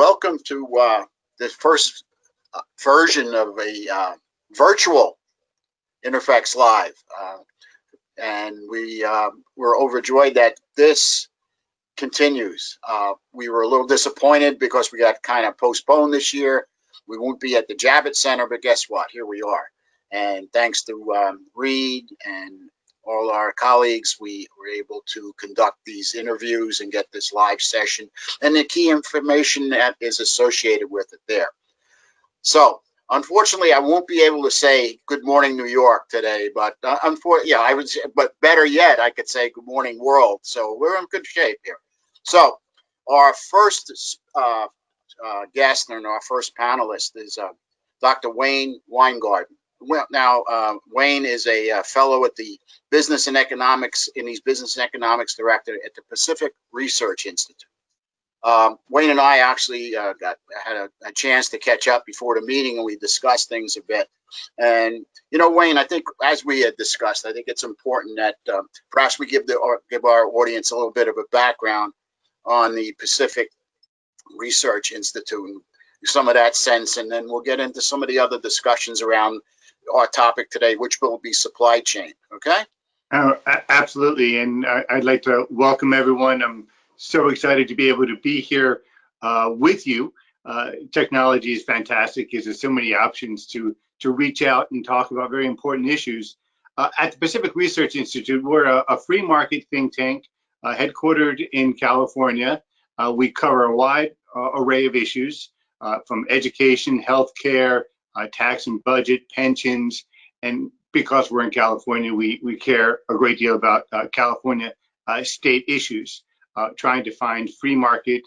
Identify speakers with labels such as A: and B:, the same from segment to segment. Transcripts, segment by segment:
A: welcome to the first version of a virtual INTERPHEX Live. And we're overjoyed that this continues. We were a little disappointed because we got kind of postponed this year. We won't be at the Javits Center, but guess what? Here we are. And thanks to Reed and all our colleagues, we were able to conduct these interviews and get this live session and the key information that is associated with it there. So unfortunately, I won't be able to say good morning, New York today, but unfortunately, yeah, I would say, but better yet, I could say good morning, world. So we're in good shape here. So our first guest and our first panelist is Dr. Wayne Weingarten. Well, now, Wayne is a fellow at the Business and Economics, and he's Business and Economics Director at the Pacific Research Institute. Wayne and I actually had a chance to catch up before the meeting, and we discussed things a bit. And you know, Wayne, I think as we had discussed, I think it's important that perhaps we give our audience a little bit of a background on the Pacific Research Institute and some of that sense, and then we'll get into some of the other discussions around our topic today, which will be supply chain. Okay?
B: Absolutely, and I'd like to welcome everyone. I'm so excited to be able to be here with you. Technology is fantastic because there's so many options to reach out and talk about very important issues. At the Pacific Research Institute, we're a free market think tank headquartered in California. We cover a wide array of issues from education, healthcare, tax and budget, pensions, and because we're in California, we care a great deal about California state issues, trying to find free market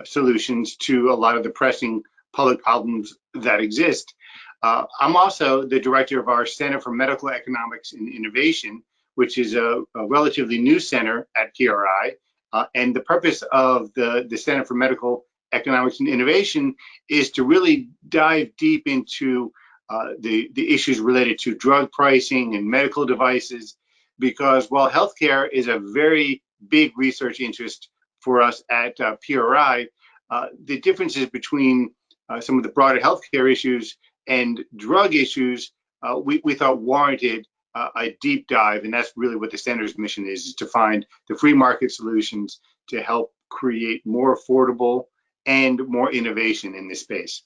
B: solutions to a lot of the pressing public problems that exist. I'm also the director of our Center for Medical Economics and Innovation, which is a relatively new center at PRI. And the purpose of the Center for Medical Economics and Innovation is to really dive deep into the issues related to drug pricing and medical devices, because while healthcare is a very big research interest for us at PRI, the differences between some of the broader healthcare issues and drug issues we thought warranted a deep dive, and that's really what the center's mission is to find the free market solutions to help create more affordable and more innovation in this space.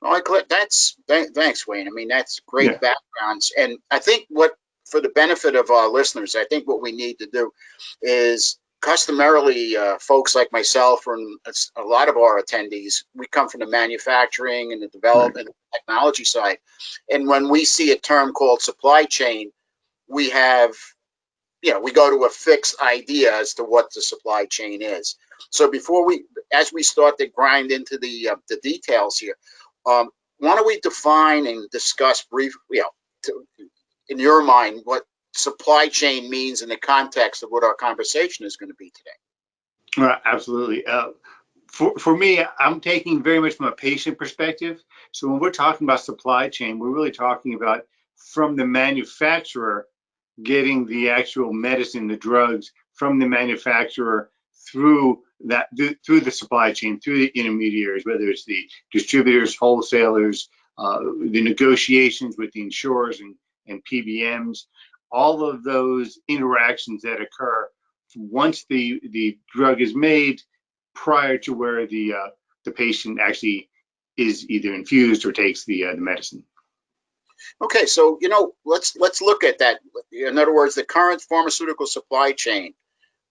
A: All right, Clint, thanks, Wayne. I mean, that's great backgrounds. And I think for the benefit of our listeners, I think what we need to do is customarily, folks like myself and a lot of our attendees, we come from the manufacturing and the development and technology side. And when we see a term called supply chain, we have, we go to a fixed idea as to what the supply chain is. So as we start to grind into the details here, why don't we define and discuss briefly, in your mind, what supply chain means in the context of what our conversation is going to be today?
B: Absolutely. For me, I'm taking very much from a patient perspective. So when we're talking about supply chain, we're really talking about from the manufacturer getting the actual medicine, the drugs from the manufacturer through the supply chain, through the intermediaries, whether it's the distributors, wholesalers, the negotiations with the insurers and PBMs, all of those interactions that occur once the drug is made prior to where the patient actually is either infused or takes the medicine.
A: Okay, so let's look at that. In other words, the current pharmaceutical supply chain,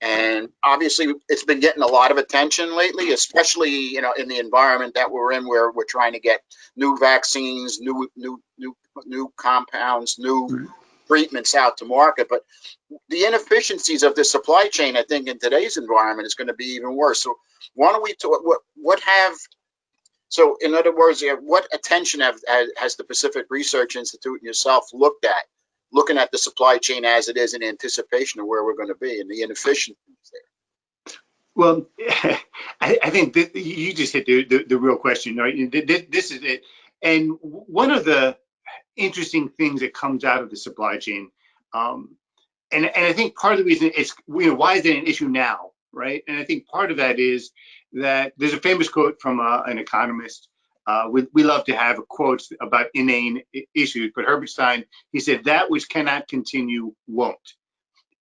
A: and obviously it's been getting a lot of attention lately, especially in the environment that we're in, where we're trying to get new vaccines, new compounds, new treatments out to market. But the inefficiencies of the supply chain, I think, in today's environment is going to be even worse. So why don't we talk? So in other words, what attention has the Pacific Research Institute and yourself looking at the supply chain as it is in anticipation of where we're going to be and the inefficiencies there?
B: Well, I think you just hit the real question, right? This is it. And one of the interesting things that comes out of the supply chain, and I think part of the reason it's, why is it an issue now, right? And I think part of that is that there's a famous quote from an economist. We love to have quotes about inane issues, but Herbert Stein, he said, that which cannot continue won't.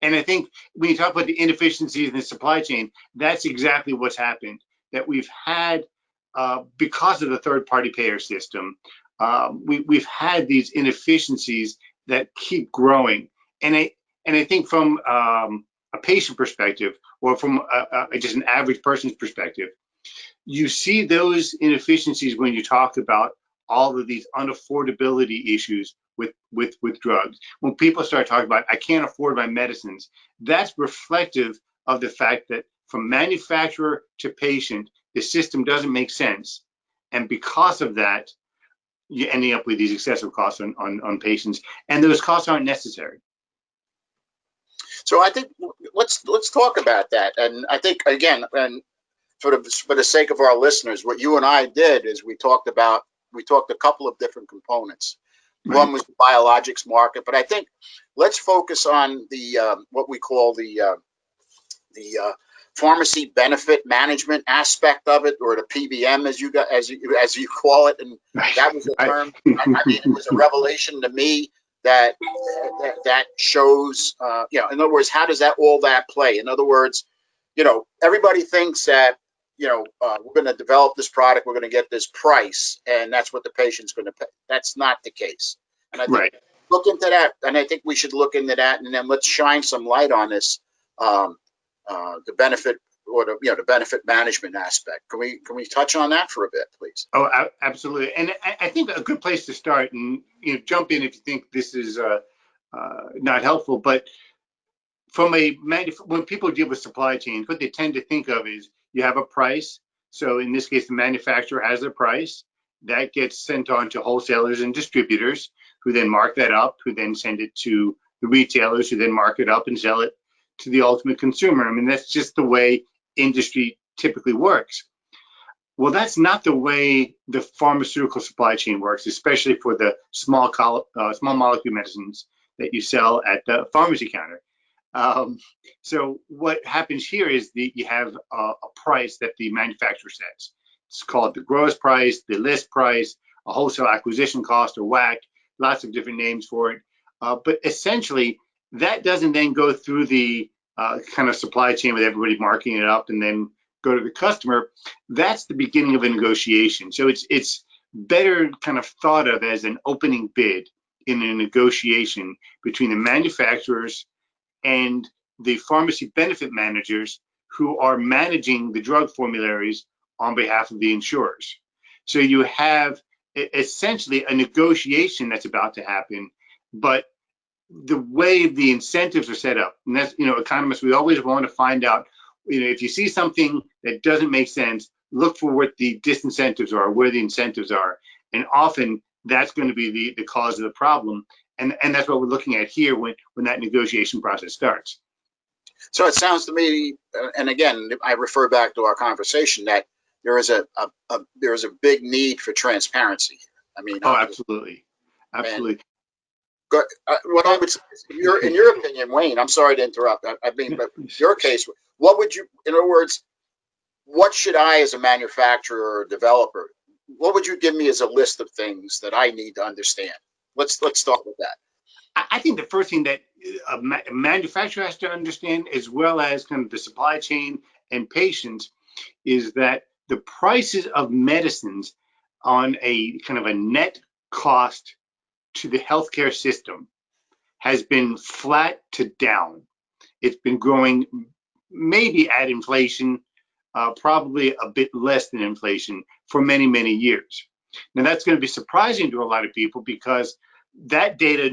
B: And I think when you talk about the inefficiencies in the supply chain, that's exactly what's happened, that we've had, because of the third-party payer system, we've had these inefficiencies that keep growing. And I think from a patient perspective, or from just an average person's perspective, you see those inefficiencies when you talk about all of these unaffordability issues with drugs. When people start talking about, I can't afford my medicines, that's reflective of the fact that from manufacturer to patient, the system doesn't make sense. And because of that, you're ending up with these excessive costs on patients, and those costs aren't necessary.
A: So I think let's talk about that. And I think, again, and for the sake of our listeners, what you and I did is we talked a couple of different components. Right. One was the biologics market, but I think let's focus on the what we call the pharmacy benefit management aspect of it, or the PBM as you call it. And that was a term. I mean, it was a revelation to me that shows, in other words, how does all that play? In other words, everybody thinks that, we're going to develop this product, we're going to get this price, and that's what the patient's going to pay. That's not the case. And I think look into that, and I think we should look into that, and then let's shine some light on this, the benefit, or the benefit management aspect. Can we touch on that for a bit, please?
B: Oh, absolutely. And I think a good place to start, and jump in if you think this is not helpful, but when people deal with supply chains, what they tend to think of is you have a price. So in this case, the manufacturer has a price that gets sent on to wholesalers and distributors, who then mark that up, who then send it to the retailers, who then mark it up and sell it to the ultimate consumer. I mean, that's just the way industry typically works. Well, that's not the way the pharmaceutical supply chain works, especially for the small molecule medicines that you sell at the pharmacy counter. So what happens here is you have a price that the manufacturer sets. It's called the gross price, the list price, a wholesale acquisition cost, or WAC, lots of different names for it. But essentially, that doesn't then go through the kind of supply chain with everybody marking it up and then go to the customer. That's the beginning of a negotiation. So it's better kind of thought of as an opening bid in a negotiation between the manufacturers and the pharmacy benefit managers, who are managing the drug formularies on behalf of the insurers. So you have essentially a negotiation that's about to happen, but the way the incentives are set up, and that's, economists, we always want to find out, if you see something that doesn't make sense, look for what the disincentives are, where the incentives are. And often that's going to be the cause of the problem. And that's what we're looking at here when that negotiation process starts.
A: So it sounds to me, and again, I refer back to our conversation, that there is a big need for transparency. I mean,
B: absolutely.
A: What I would say is, in your opinion, Wayne, I'm sorry to interrupt. I mean, but your case, what would you, in other words, what should I, as a manufacturer or developer, what would you give me as a list of things that I need to understand? Let's start with that.
B: I think the first thing that a manufacturer has to understand, as well as kind of the supply chain and patients, is that the prices of medicines on a kind of a net cost to the healthcare system has been flat to down. It's been growing maybe at inflation, probably a bit less than inflation for many, many years. Now, that's going to be surprising to a lot of people, because that data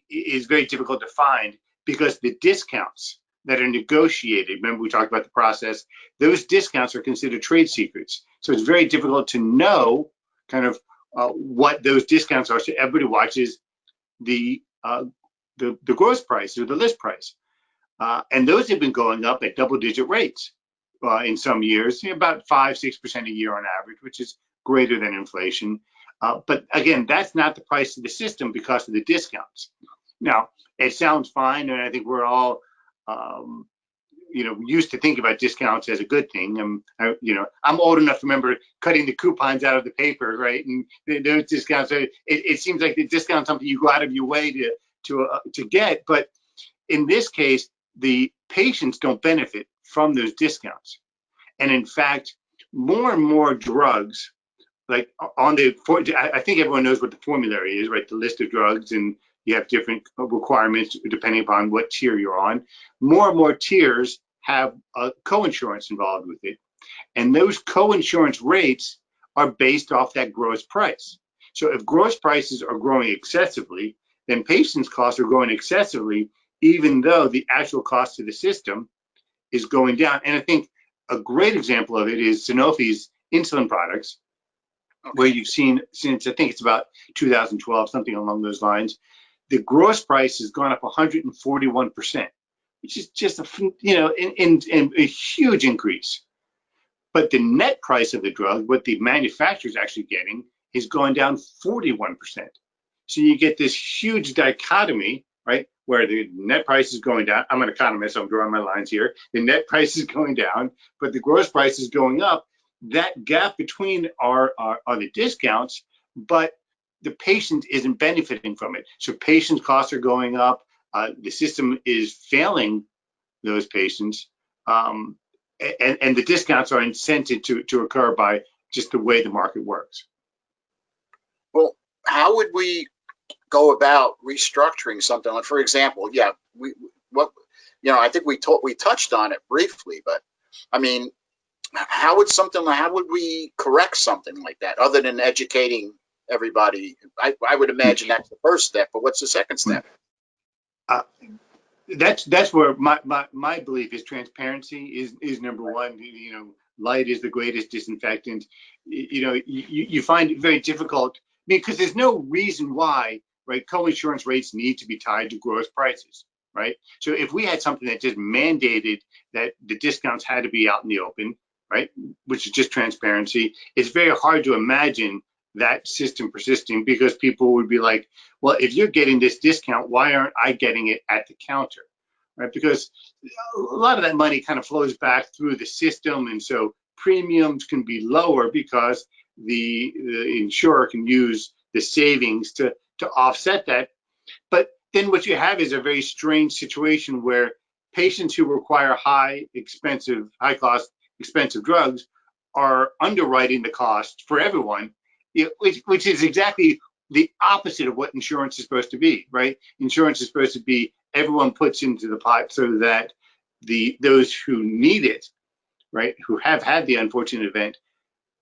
B: is very difficult to find, because the discounts that are negotiated, remember we talked about the process, those discounts are considered trade secrets. So it's very difficult to know kind of what those discounts are. So everybody watches the gross price or the list price. And those have been going up at double-digit rates in some years, about 5-6% a year on average, which is greater than inflation. But again, that's not the price of the system because of the discounts. Now, it sounds fine, and I think we're all used to think about discounts as a good thing. I'm old enough to remember cutting the coupons out of the paper, right? And those discounts, it seems like the discount something you go out of your way to get. But in this case, the patients don't benefit from those discounts. And in fact, more and more drugs, like I think everyone knows what the formulary is, right? The list of drugs, and you have different requirements depending upon what tier you're on. More and more tiers have co-insurance involved with it. And those co-insurance rates are based off that gross price. So if gross prices are growing excessively, then patients' costs are growing excessively, even though the actual cost of the system is going down. And I think a great example of it is Sanofi's insulin products, where you've seen since I think it's about 2012, something along those lines, the gross price has gone up 141%, which is just a huge increase. But the net price of the drug, what the manufacturer is actually getting, is going down 41%. So you get this huge dichotomy, right, where the net price is going down. I'm an economist, so I'm drawing my lines here. The net price is going down, but the gross price is going up. That gap between are the discounts, but the patient isn't benefiting from it. So patients' costs are going up. The system is failing those patients, and the discounts are incented to occur by just the way the market works.
A: Well, how would we go about restructuring something? Like, for example, I think we touched on it briefly, but I mean, how would we correct something like that other than educating everybody? I would imagine that's the first step, but what's the second step?
B: That's where my belief is transparency is number one. Light is the greatest disinfectant. You find it very difficult because there's no reason why, right? Co-insurance rates need to be tied to gross prices, right? So if we had something that just mandated that the discounts had to be out in the open, right, which is just transparency, it's very hard to imagine that system persisting, because people would be like, well, if you're getting this discount, why aren't I getting it at the counter, right? Because a lot of that money kind of flows back through the system, and so premiums can be lower because the insurer can use the savings to offset that. But then what you have is a very strange situation where patients who require high cost, expensive drugs are underwriting the cost for everyone, which is exactly the opposite of what insurance is supposed to be, right? Insurance is supposed to be everyone puts into the pot so that those who need it, right, who have had the unfortunate event,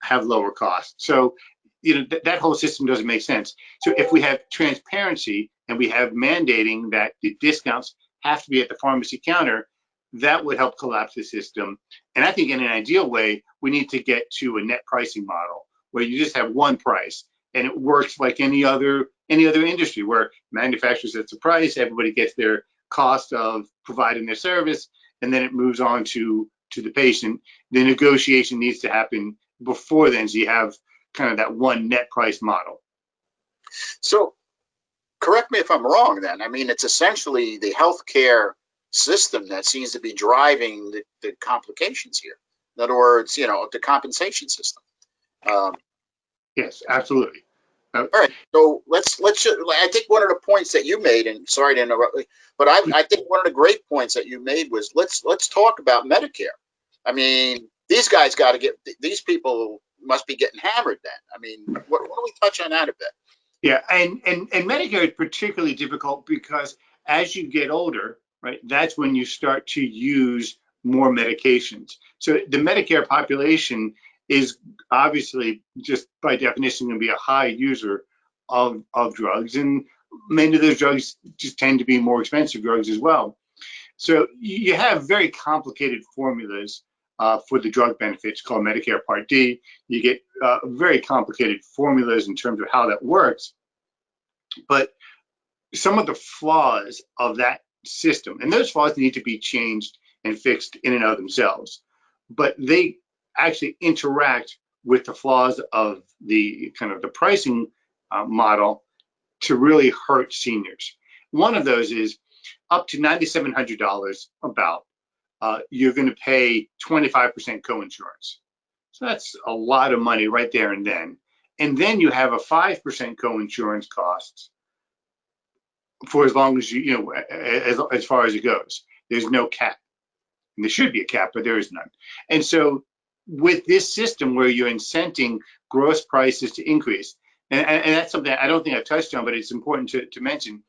B: have lower costs. So that whole system doesn't make sense. So if we have transparency and we have mandating that the discounts have to be at the pharmacy counter, that would help collapse the system. And I think in an ideal way, we need to get to a net pricing model where you just have one price, and it works like any other industry where manufacturers set the price, everybody gets their cost of providing their service, and then it moves on to the patient. The negotiation needs to happen before then, so you have kind of that one net price model.
A: So correct me if I'm wrong then. I mean, it's essentially the healthcare system that seems to be driving the complications here. In other words, the compensation system.
B: Yes, absolutely.
A: All right, so let's. I think one of the points that you made, and sorry to interrupt, but I think one of the great points that you made was let's talk about Medicare. I mean, these guys got to these people must be getting hammered then. I mean, why don't we touch on that a bit?
B: Yeah, and Medicare is particularly difficult because as you get older, right, that's when you start to use more medications. So the Medicare population is obviously just by definition going to be a high user of drugs, and many of those drugs just tend to be more expensive drugs as well. So you have very complicated formulas for the drug benefits called Medicare Part D. You get very complicated formulas in terms of how that works. But some of the flaws of that system, and those flaws need to be changed and fixed in and of themselves, but they actually interact with the flaws of the kind of the pricing model to really hurt seniors. One of those is up to $9,700 about you're going to pay 25% coinsurance. So that's a lot of money right there and then. And then you have a 5% coinsurance cost for as long as as far as it goes. There's no cap. And there should be a cap, but there is none. And so with this system where you're incenting gross prices to increase, and that's something I don't think I've touched on, but it's important to mention,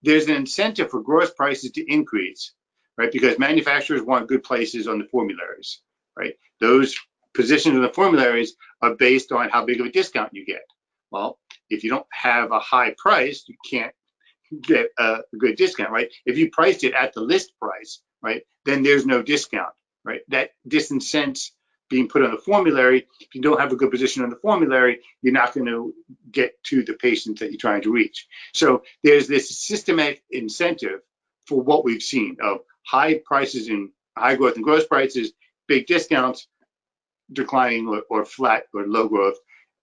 B: there's an incentive for gross prices to increase, right? Because manufacturers want good places on the formularies, right? Those positions on the formularies are based on how big of a discount you get. Well, if you don't have a high price, you can't get a good discount, right? If you priced it at the list price, right, then there's no discount, right? That disincents being put on the formulary. If you don't have a good position on the formulary, you're not going to get to the patients that you're trying to reach. So there's this systematic incentive for what we've seen of high prices and high growth and gross prices, big discounts, declining or flat or low growth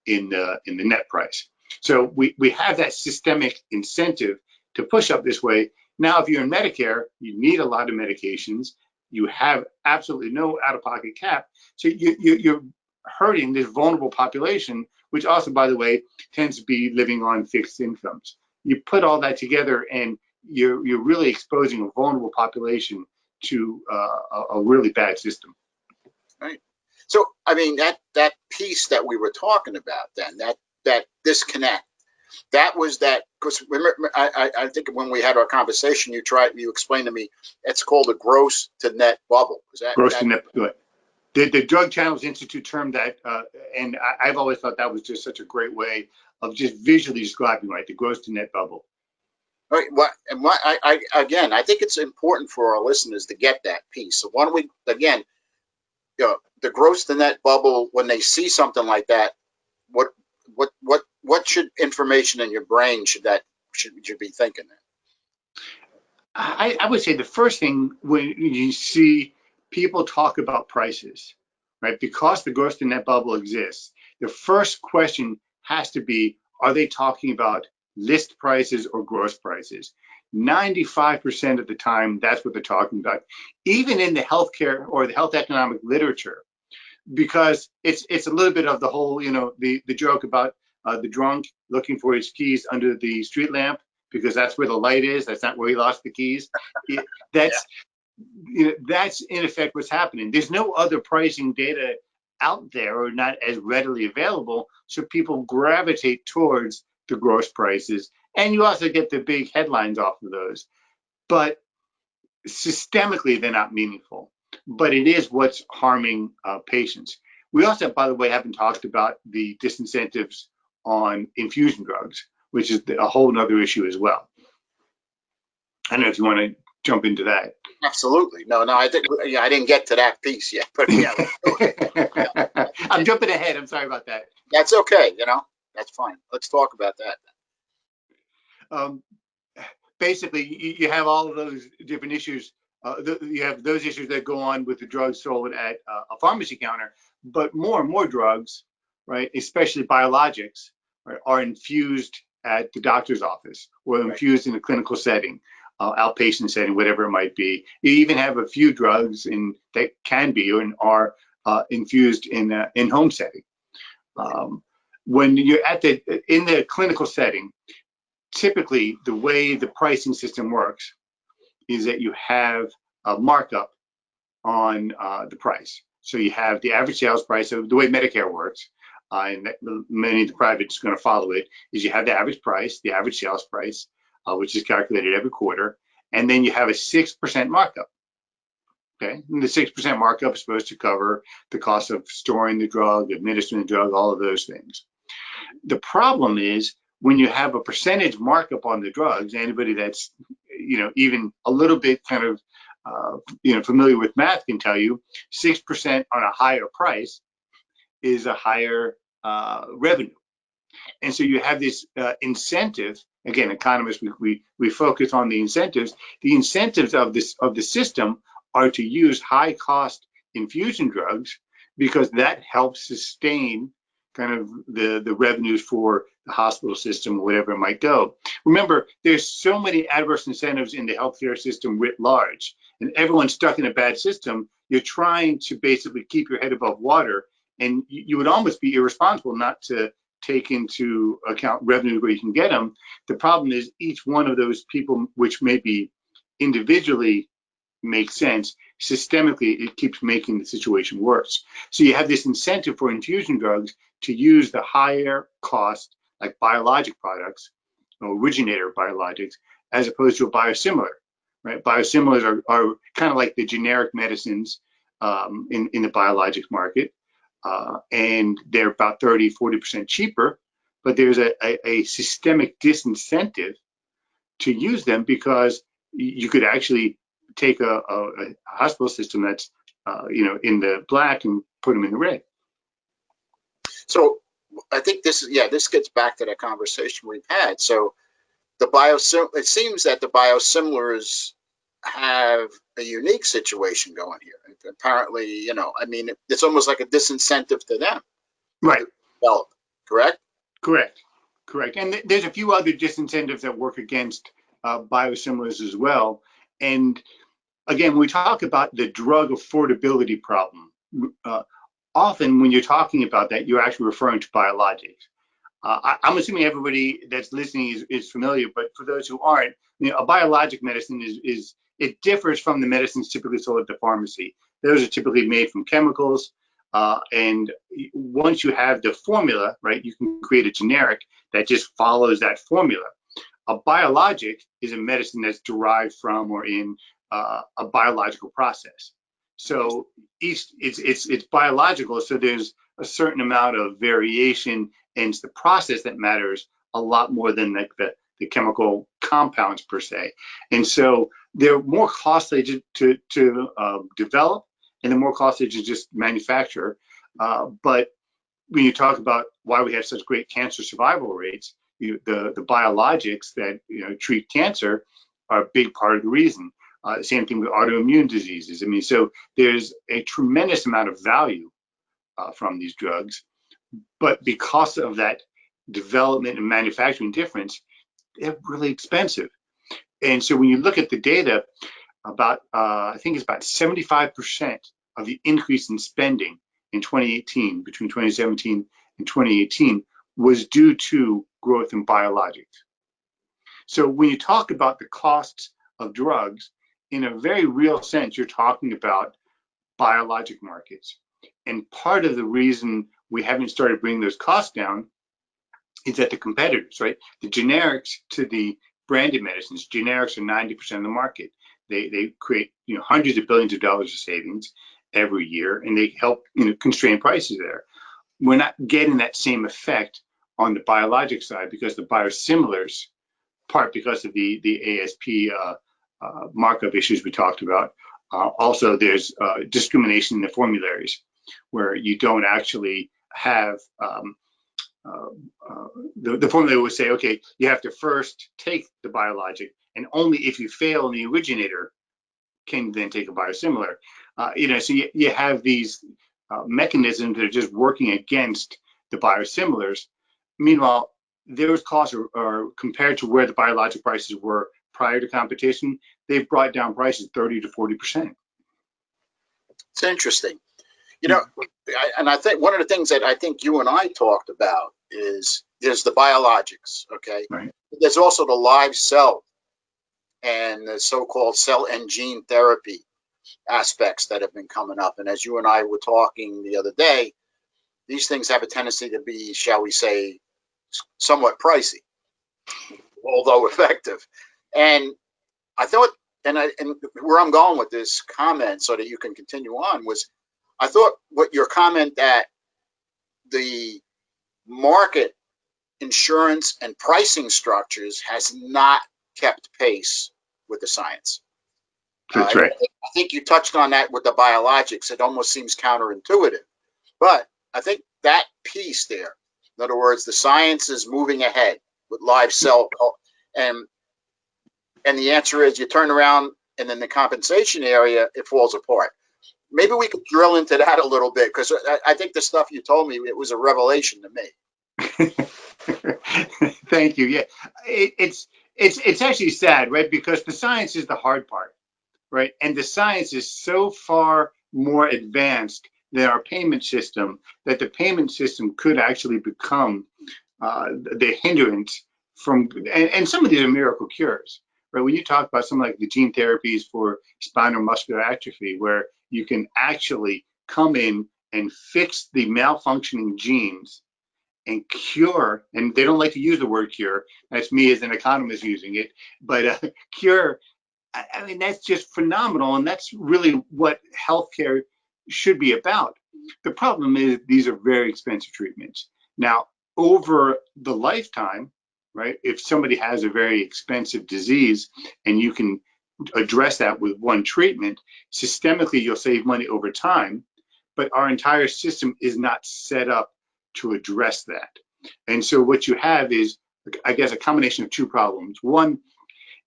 B: in the net price. So we have that systemic incentive to push up this way. Now, if you're in Medicare, you need a lot of medications. You have absolutely no out-of-pocket cap. So you're hurting this vulnerable population, which also, by the way, tends to be living on fixed incomes. You put all that together and you're really exposing a vulnerable population to a really bad system.
A: Right. So, I mean, that piece that we were talking about then, that disconnect, that was that, because remember, I think when we had our conversation, you explained to me, it's called a gross to net bubble. Is that
B: gross to net? Good. The Drug Channels Institute termed that, and I've always thought that was just such a great way of just visually describing, right, the gross to net bubble.
A: Right. Again, I think it's important for our listeners to get that piece. So why don't we, again, the gross to net bubble, when they see something like that, what should information in your brain should you be thinking?
B: I would say the first thing when you see people talk about prices, right, because the gross to net bubble exists, the first question has to be, are they talking about list prices or gross prices? 95% of the time, that's what they're talking about, even in the healthcare or the health economic literature, because it's a little bit of the whole, the joke about the drunk looking for his keys under the street lamp, because that's where the light is. That's not where he lost the keys. That's in effect what's happening. There's no other pricing data out there or not as readily available, so people gravitate towards the gross prices, and you also get the big headlines off of those. But systemically, they're not meaningful. But it is what's harming patients. We also, by the way, haven't talked about the disincentives on infusion drugs, which is a whole other issue as well. I don't know if you want to jump into that.
A: Absolutely. No, I think I didn't get to that piece yet, but yeah.
B: I'm jumping ahead. I'm sorry about that.
A: That's okay. That's fine. Let's talk about that.
B: Basically, you have all of those different issues. You have those issues that go on with the drugs sold at a pharmacy counter, but more and more drugs, right, especially biologics, right, are infused at the doctor's office or infused in a clinical setting, outpatient setting, whatever it might be. You even have a few drugs that can be or are infused in home setting. When you're in the clinical setting, typically the way the pricing system works is that you have a markup on the price. So you have the average sales price. So the way Medicare works, and many of the privates are going to follow it, is you have the average price, the average sales price, which is calculated every quarter, and then you have a 6% markup. Okay, and the 6% markup is supposed to cover the cost of storing the drug, administering the drug, all of those things. The problem is when you have a percentage markup on the drugs. Anybody that's even a little bit kind of familiar with math can tell you 6% on a higher price is a higher revenue. And so you have this incentive. Again, economists, we focus on the incentives. The incentives of the system are to use high cost infusion drugs because that helps sustain kind of the revenues for the hospital system, whatever it might go. Remember, there's so many adverse incentives in the healthcare system writ large, and everyone's stuck in a bad system, you're trying to basically keep your head above water, and you would almost be irresponsible not to take into account revenue where you can get them. The problem is each one of those people, which maybe individually make sense, systemically it keeps making the situation worse. So you have this incentive for infusion drugs to use the higher cost, like biologic products, or originator biologics, as opposed to a biosimilar, right? Biosimilars are kind of like the generic medicines in the biologics market. And they're about 30–40% cheaper, but there's a systemic disincentive to use them because you could actually take a hospital system that's in the black and put them in the red.
A: So I think this gets back to that conversation we've had. So it seems that the biosimilars have a unique situation going here. Apparently, it's almost like a disincentive to them.
B: Right.
A: To develop, correct?
B: Correct. And there's a few other disincentives that work against biosimilars as well. And again, when we talk about the drug affordability problem, often when you're talking about that, you're actually referring to biologics. I'm assuming everybody that's listening is familiar, but for those who aren't, a biologic medicine it differs from the medicines typically sold at the pharmacy. Those are typically made from chemicals, and once you have the formula, right, you can create a generic that just follows that formula. A biologic is a medicine that's derived from or in a biological process. So it's biological, so there's a certain amount of variation, and it's the process that matters a lot more than like the chemical compounds per se. And so they're more costly to develop, and they're more costly to just manufacture. But when you talk about why we have such great cancer survival rates, the biologics that treat cancer are a big part of the reason. Same thing with autoimmune diseases. I mean, so there's a tremendous amount of value from these drugs, but because of that development and manufacturing difference, they're really expensive. And so when you look at the data, about I think it's about 75% of the increase in spending in 2018, between 2017 and 2018, was due to growth in biologics. So when you talk about the costs of drugs, in a very real sense, you're talking about biologic markets. And part of the reason we haven't started bringing those costs down is that the competitors, right? The generics to the branded medicines, generics are 90% of the market. They create hundreds of billions of dollars of savings every year, and they help constrain prices there. We're not getting that same effect on the biologic side because the biosimilars, part because of the ASP markup issues we talked about. Also, there's discrimination in the formularies where you don't actually have the formula would say, okay, you have to first take the biologic, and only if you fail in the originator can then take a biosimilar. So you have these mechanisms that are just working against the biosimilars. Meanwhile, those costs are compared to where the biologic prices were prior to competition. They've brought down prices 30 to 40%.
A: It's interesting. And I think one of the things that I think you and I talked about is there's the biologics, okay?
B: Right.
A: There's also the live cell and the so-called cell and gene therapy aspects that have been coming up. And as you and I were talking the other day, these things have a tendency to be, shall we say, somewhat pricey, although effective. And I thought, and where I'm going with this comment so that you can continue on was, I thought what your comment that the market insurance and pricing structures has not kept pace with the science.
B: That's right.
A: I think you touched on that with the biologics. It almost seems counterintuitive, but I think that piece there, in other words, the science is moving ahead with live cell, and the answer is you turn around and in the compensation area, it falls apart. Maybe we could drill into that a little bit, because I think the stuff you told me, it was a revelation to me.
B: Thank you. Yeah, it's actually sad, right? Because the science is the hard part, right? And the science is so far more advanced than our payment system that the payment system could actually become the hindrance from, and some of these are miracle cures, right? When you talk about something like the gene therapies for spinal muscular atrophy, where you can actually come in and fix the malfunctioning genes and cure, and they don't like to use the word cure, that's me as an economist using it, but cure, I mean, that's just phenomenal, and that's really what healthcare should be about. The problem is these are very expensive treatments. Now, over the lifetime, right, if somebody has a very expensive disease and you can address that with one treatment, systemically you'll save money over time, but our entire system is not set up to address that. And so what you have is, I guess, a combination of two problems. One,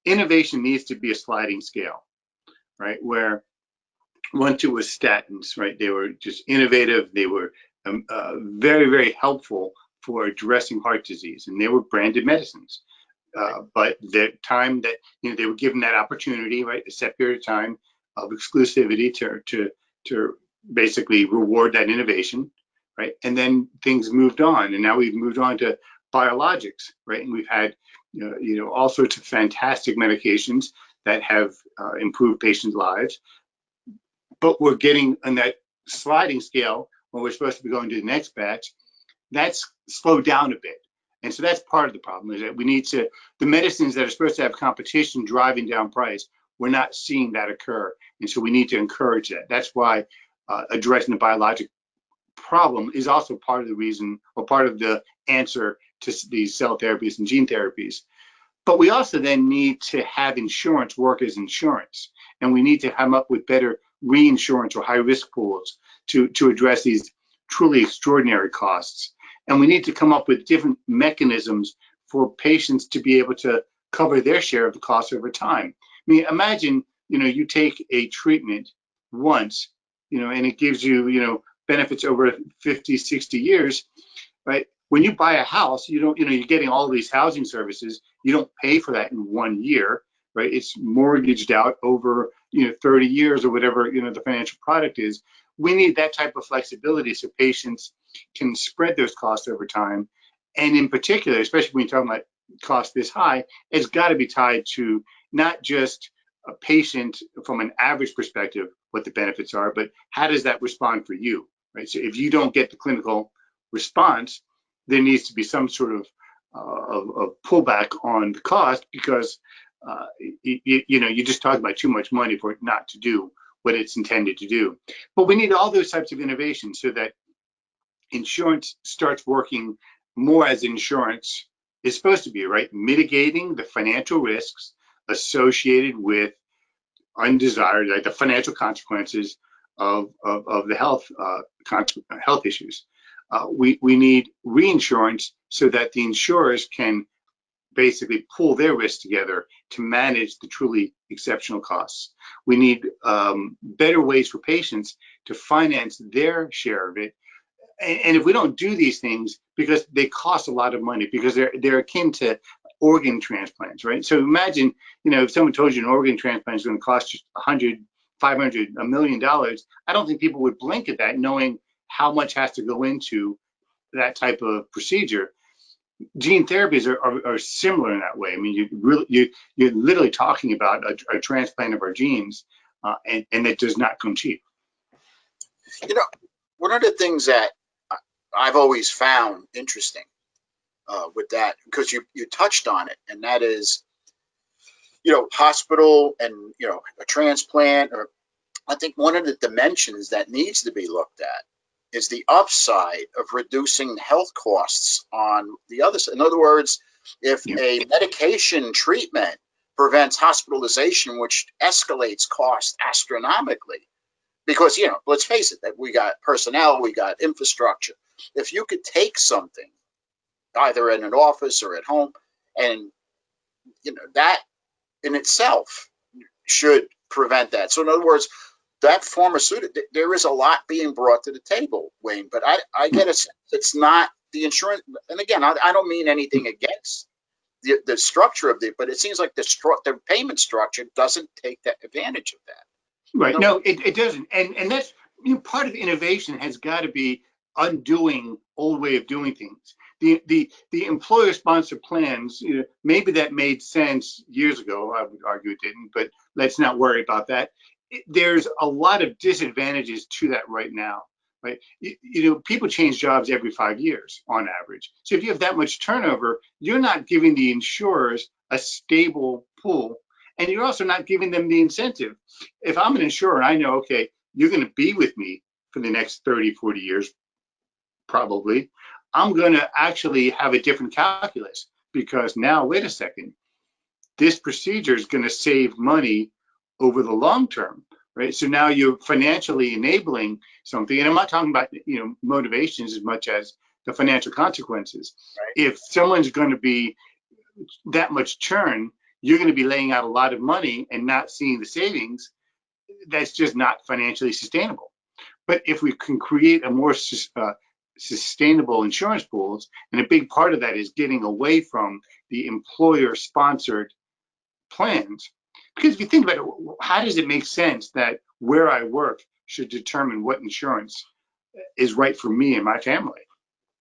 B: innovation needs to be a sliding scale, right? Where once it was statins, right? They were just innovative. They were very, very helpful for addressing heart disease, and they were branded medicines. But the time that they were given that opportunity, right, a set period of time of exclusivity to basically reward that innovation, right? And then things moved on, and now we've moved on to biologics, right? And we've had all sorts of fantastic medications that have improved patients' lives. But we're getting on that sliding scale when we're supposed to be going to the next batch. That's slowed down a bit. And so that's part of the problem, is that we need to, the medicines that are supposed to have competition driving down price, we're not seeing that occur. And so we need to encourage that. That's why addressing the biologic problem is also part of the reason, or part of the answer to these cell therapies and gene therapies. But we also then need to have insurance work as insurance. And we need to come up with better reinsurance or high risk pools to address these truly extraordinary costs. And we need to come up with different mechanisms for patients to be able to cover their share of the cost over time. I mean, imagine, you take a treatment once, and it gives you, benefits over 50, 60 years, right? When you buy a house, you're getting all these housing services. You don't pay for that in 1 year, right? It's mortgaged out over, 30 years or whatever, the financial product is. We need that type of flexibility so patients can spread those costs over time. And in particular, especially when you're talking about costs this high, it's got to be tied to not just a patient from an average perspective, what the benefits are, but how does that respond for you, right? So if you don't get the clinical response, there needs to be some sort of pullback on the cost, because you just talk about too much money for it not to do what it's intended to do. But we need all those types of innovations so that insurance starts working more as insurance is supposed to be, right? Mitigating the financial risks associated with undesired, like the financial consequences of the health issues. We need reinsurance so that the insurers can basically pull their risks together to manage the truly exceptional costs. We need better ways for patients to finance their share of it. And if we don't do these things, because they cost a lot of money, because they're akin to organ transplants, right? So imagine, if someone told you an organ transplant is going to cost you $100, $500, $1 million, I don't think people would blink at that, knowing how much has to go into that type of procedure. Gene therapies are similar in that way. I mean, you're literally talking about a transplant of our genes, and it does not come cheap.
A: One of the things that I've always found interesting with that, because you touched on it, and that is, hospital and, a transplant, or I think one of the dimensions that needs to be looked at is the upside of reducing health costs on the other side. In other words, if a medication treatment prevents hospitalization, which escalates cost astronomically, because, let's face it, that we got personnel, we got infrastructure. If you could take something, either in an office or at home, and, that in itself should prevent that. So in other words, that pharmaceutical, there is a lot being brought to the table, Wayne, but I get a sense it's not the insurance. And again, I don't mean anything against the structure of but it seems like the payment structure doesn't take that advantage of that.
B: Right. No, it doesn't. And that's, part of innovation has got to be undoing old way of doing things. The employer sponsored plans, maybe that made sense years ago. I would argue it didn't, but let's not worry about that. There's a lot of disadvantages to that right now. Right. People change jobs every 5 years on average. So if you have that much turnover, you're not giving the insurers a stable pool, and you're also not giving them the incentive. If I'm an insurer and I know, okay, you're going to be with me for the next 30, 40 years, probably, I'm going to actually have a different calculus, because now, wait a second, this procedure is going to save money over the long term. Right. So now you're financially enabling something. And I'm not talking about, motivations as much as the financial consequences. Right. If someone's going to be that much churn, you're going to be laying out a lot of money and not seeing the savings. That's just not financially sustainable. But if we can create a more sustainable insurance pools, and a big part of that is getting away from the employer sponsored plans. Because if you think about it, how does it make sense that where I work should determine what insurance is right for me and my family?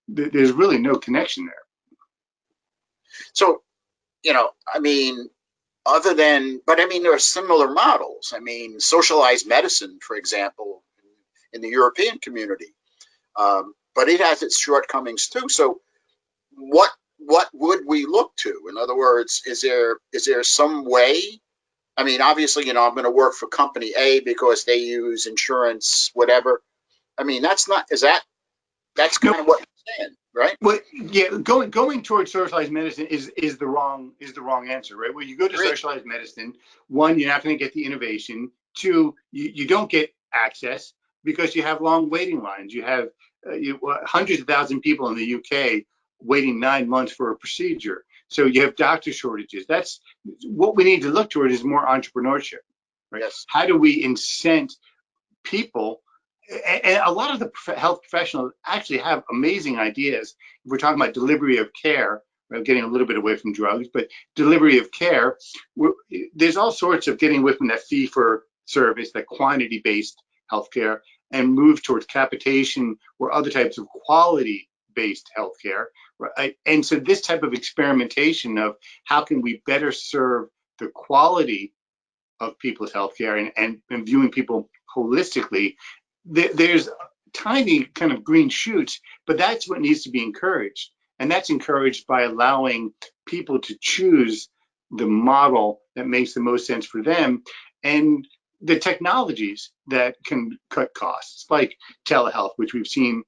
B: There's really no connection there.
A: So, other than, but there are similar models. Socialized medicine, for example, in the European community, but it has its shortcomings too. So, what would we look to? In other words, is there some way? Obviously, I'm going to work for company A because they use insurance, whatever. That's not, that's kind of what you're saying, right?
B: Well, yeah, going towards socialized medicine is the wrong answer, right? When you go to socialized medicine, one, you're not going to get the innovation. Two, you don't get access because you have long waiting lines. You have hundreds of thousands of people in the UK waiting 9 months for a procedure. So you have doctor shortages. That's what we need to look toward, is more entrepreneurship, right? Yes. How do we incent people? And a lot of the health professionals actually have amazing ideas. If we're talking about delivery of care, we're getting a little bit away from drugs, but delivery of care, there's all sorts of getting away from that fee for service, that quantity-based healthcare, and move towards capitation or other types of quality-based healthcare. Right? And so this type of experimentation of how can we better serve the quality of people's healthcare and viewing people holistically, there's tiny kind of green shoots, but that's what needs to be encouraged. And that's encouraged by allowing people to choose the model that makes the most sense for them, and the technologies that can cut costs, like telehealth, which we've seen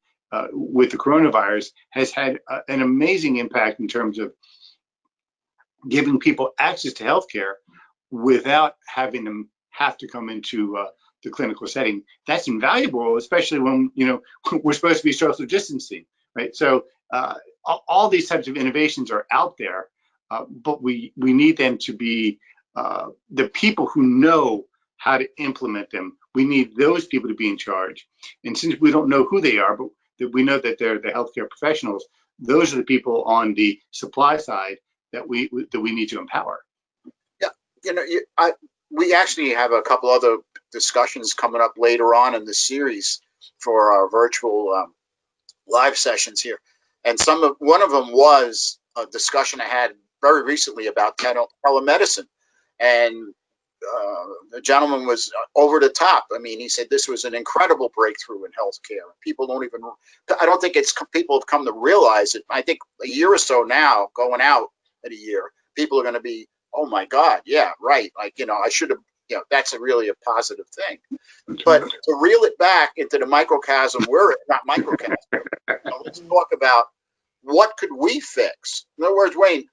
B: with the coronavirus, has had an amazing impact in terms of giving people access to healthcare without having them have to come into the clinical setting. That's invaluable, especially when we're supposed to be social distancing, right? So all these types of innovations are out there, but we need them to be the people who know how to implement them. We need those people to be in charge. And since we don't know who they are, but we know that they're the healthcare professionals, those are the people on the supply side that we need to empower.
A: Yeah, we actually have a couple other discussions coming up later on in the series for our virtual live sessions here, and one of them was a discussion I had very recently about telemedicine, and the gentleman was over the top. He said this was an incredible breakthrough in healthcare. I don't think people have come to realize it. I think a year or so now, going out at a year, people are going to be, oh my God, yeah, right. I should have, that's really a positive thing. But to reel it back into the microcosm, not microcosm. Let's talk about what could we fix. In other words, Wayne,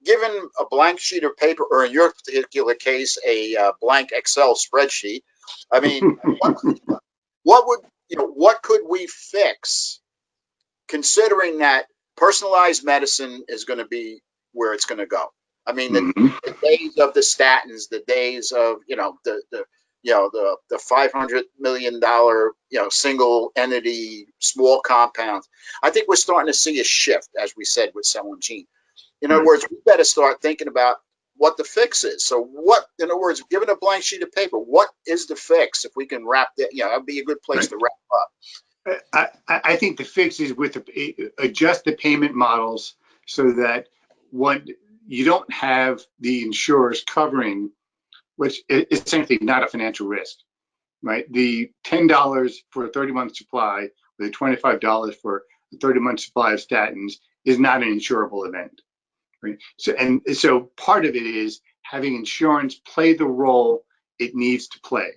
A: given a blank sheet of paper, or in your particular case, a blank Excel spreadsheet, what could we fix, considering that personalized medicine is going to be where it's going to go? The days of the statins, the days of the $500 million single entity small compounds. I think we're starting to see a shift, as we said, with cell and gene. In other words, we better start thinking about what the fix is. So what, in other words, given a blank sheet of paper, what is the fix? If we can wrap that, that'd be a good place to wrap up.
B: I think the fix is adjust the payment models so that you don't have the insurers covering, which is essentially not a financial risk, right? The $10 for a 30-month supply with $25 for a 30-month supply of statins is not an insurable event, right? So part of it is having insurance play the role it needs to play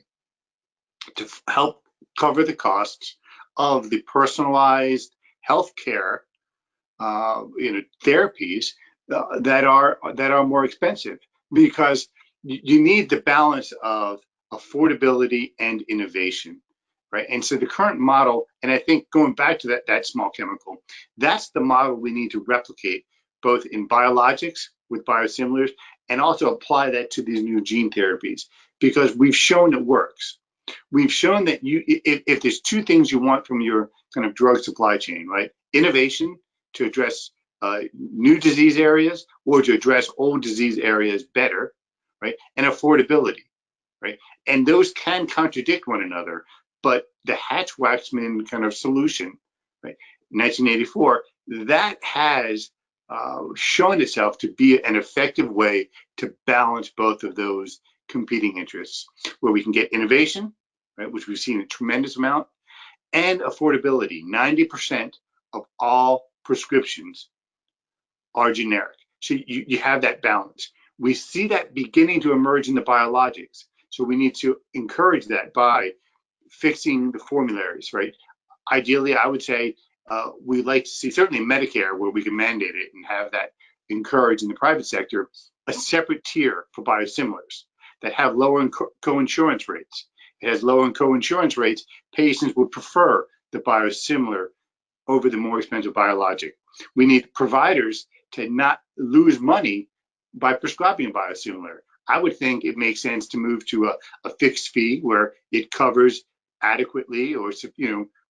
B: to help cover the costs of the personalized healthcare, therapies that are more expensive, because you need the balance of affordability and innovation, right? And so the current model, and I think going back to that small chemical, that's the model we need to replicate both in biologics with biosimilars and also apply that to these new gene therapies, because we've shown it works. We've shown that if there's two things you want from your kind of drug supply chain, right? Innovation to address new disease areas or to address old disease areas better, right? And affordability, right? And those can contradict one another, but the Hatch-Waxman kind of solution, right, 1984, that has shown itself to be an effective way to balance both of those competing interests, where we can get innovation, right, which we've seen a tremendous amount, and affordability. 90% of all prescriptions are generic. So you have that balance. We see that beginning to emerge in the biologics. So we need to encourage that by fixing the formularies, right? Ideally, I would say we'd like to see, certainly Medicare, where we can mandate it and have that encouraged in the private sector, a separate tier for biosimilars that have lower co-insurance rates. It has lower co-insurance rates. Patients would prefer the biosimilar over the more expensive biologic. We need providers to not lose money by prescribing a biosimilar. I would think it makes sense to move to a fixed fee where it covers adequately, or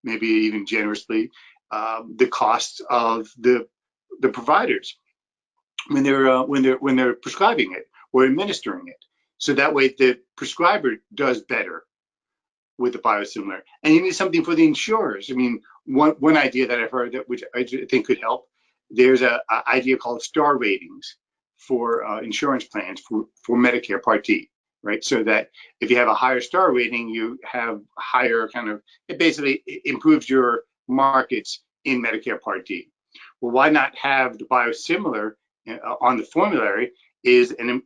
B: maybe even generously, the costs of the providers when they're prescribing it or administering it. So that way the prescriber does better with the biosimilar. And you need something for the insurers. I mean, one idea that I've heard, which I think could help, there's an idea called star ratings for insurance plans for Medicare Part D, right? So that if you have a higher star rating, you have higher it basically improves your markets in Medicare Part D. Well, why not have the biosimilar on the formulary is a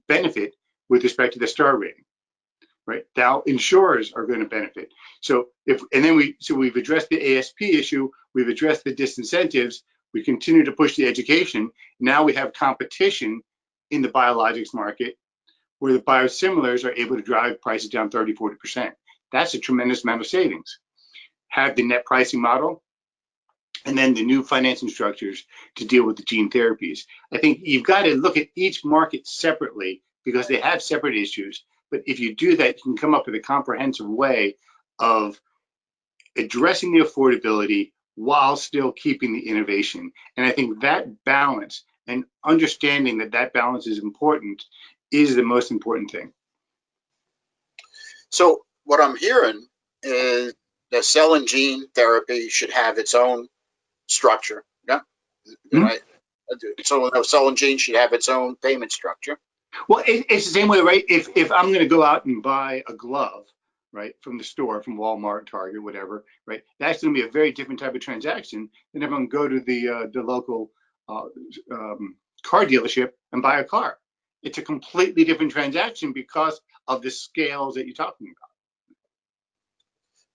B: benefit with respect to the star rating, right? Now insurers are going to benefit. So we've addressed the ASP issue, we've addressed the disincentives, we continue to push the education. Now we have competition in the biologics market where the biosimilars are able to drive prices down 30–40%. That's a tremendous amount of savings. Have the net pricing model, and then the new financing structures to deal with the gene therapies. I think you've got to look at each market separately because they have separate issues. But if you do that, you can come up with a comprehensive way of addressing the affordability while still keeping the innovation. And I think that balance and understanding that balance is important is the most important thing.
A: So what I'm hearing is the cell and gene therapy should have its own structure. Yeah. Mm-hmm. So cell and gene should have its own payment structure.
B: Well, it's the same way, right? If I'm going to go out and buy a glove, right, from the store, from Walmart, Target, whatever, right, that's going to be a very different type of transaction than if I'm going to go to the local car dealership and buy a car. It's a completely different transaction because of the scales that you're talking about.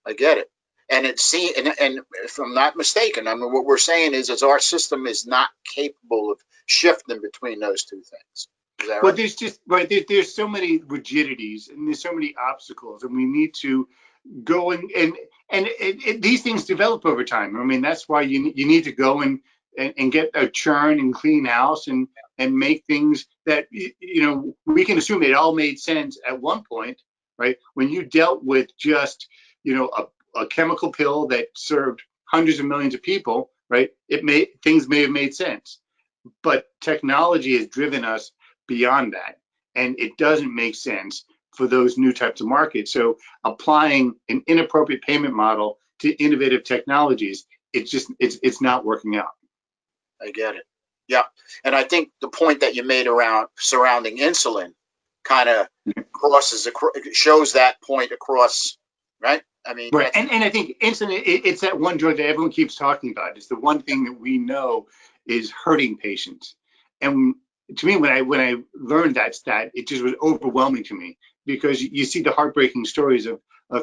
A: I get it. And and if I'm not mistaken, I mean, what we're saying is our system is not capable of shifting between those two things. Is that
B: well,
A: right?
B: There's so many rigidities and there's so many obstacles, and we need to go and these things develop over time. I mean, that's why you need to go and get a churn and clean house and make things that we can assume it all made sense at one point, right? When you dealt with just a chemical pill that served hundreds of millions of people, right? Things may have made sense. but technology has driven us beyond that, and it doesn't make sense for those new types of markets. So applying an inappropriate payment model to innovative technologies, it's not working out.
A: I get it. Yeah, and I think the point that you made around surrounding insulin kind of shows that point across, right? I mean,
B: right. And I think insulin, it's that one drug that everyone keeps talking about. It's the one thing that we know is hurting patients. And to me, when I learned that stat, it just was overwhelming to me, because you see the heartbreaking stories of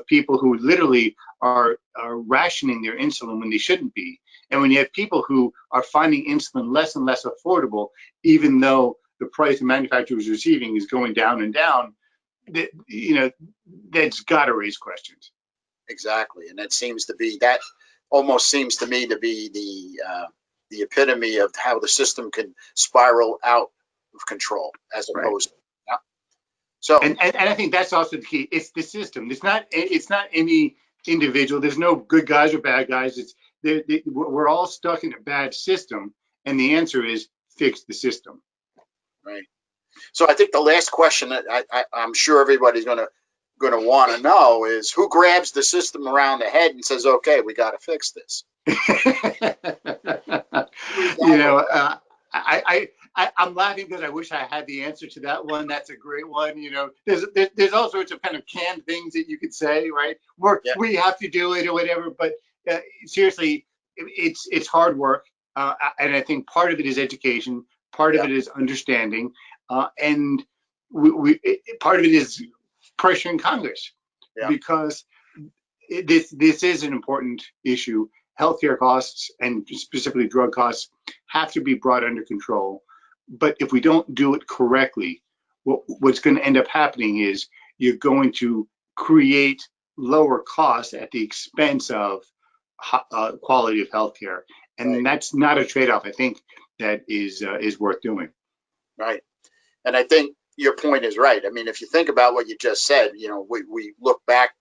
B: people who literally are rationing their insulin when they shouldn't be. And when you have people who are finding insulin less and less affordable, even though the price the manufacturer is receiving is going down and down, that's got to raise questions.
A: Exactly, and that almost seems to me to be the epitome of how the system can spiral out of control, as opposed to. Yeah. So,
B: and I think that's also the key. It's the system. It's not any individual. There's no good guys or bad guys. We're all stuck in a bad system, and the answer is fix the system.
A: Right. So I think the last question that I'm sure everybody's going to want to know is, who grabs the system around the head and says, "Okay, we got to fix this."
B: I'm laughing because I wish I had the answer to that one. That's a great one. There's all sorts of kind of canned things that you could say, right? We have to do it or whatever. But seriously, it's hard work, and I think part of it is education, part of it is understanding, and part of it is pressuring Congress, because this is an important issue. Healthcare costs, and specifically drug costs, have to be brought under control. But if we don't do it correctly, what's going to end up happening is you're going to create lower costs at the expense of quality of healthcare, and that's not a trade-off, I think, that is worth doing.
A: Right, and I think your point is right. I mean, if you think about what you just said, we look back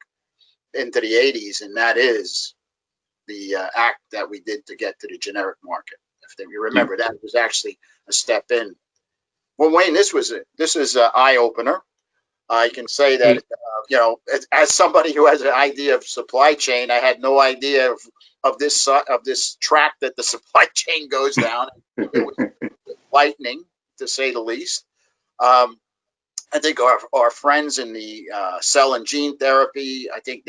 A: into the 80s, and that is the act that we did to get to the generic market. If you remember, that was actually a step in. Well, Wayne, this is an eye opener. I can say that as somebody who has an idea of supply chain, I had no idea of this track that the supply chain goes down. It was lightning, to say the least. I think our friends in the cell and gene therapy, I think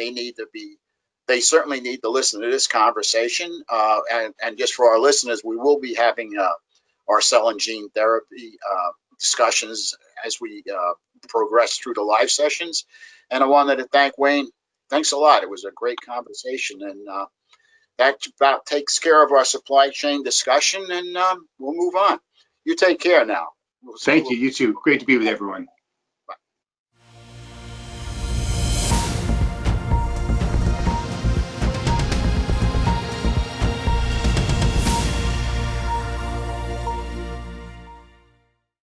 A: they certainly need to listen to this conversation. And just for our listeners, we will be having our cell and gene therapy discussions as we progress through the live sessions. And I wanted to thank Wayne. Thanks a lot. It was a great conversation, and that about takes care of our supply chain discussion, and we'll move on. You take care now.
B: Thank you. You too. Great to be with everyone.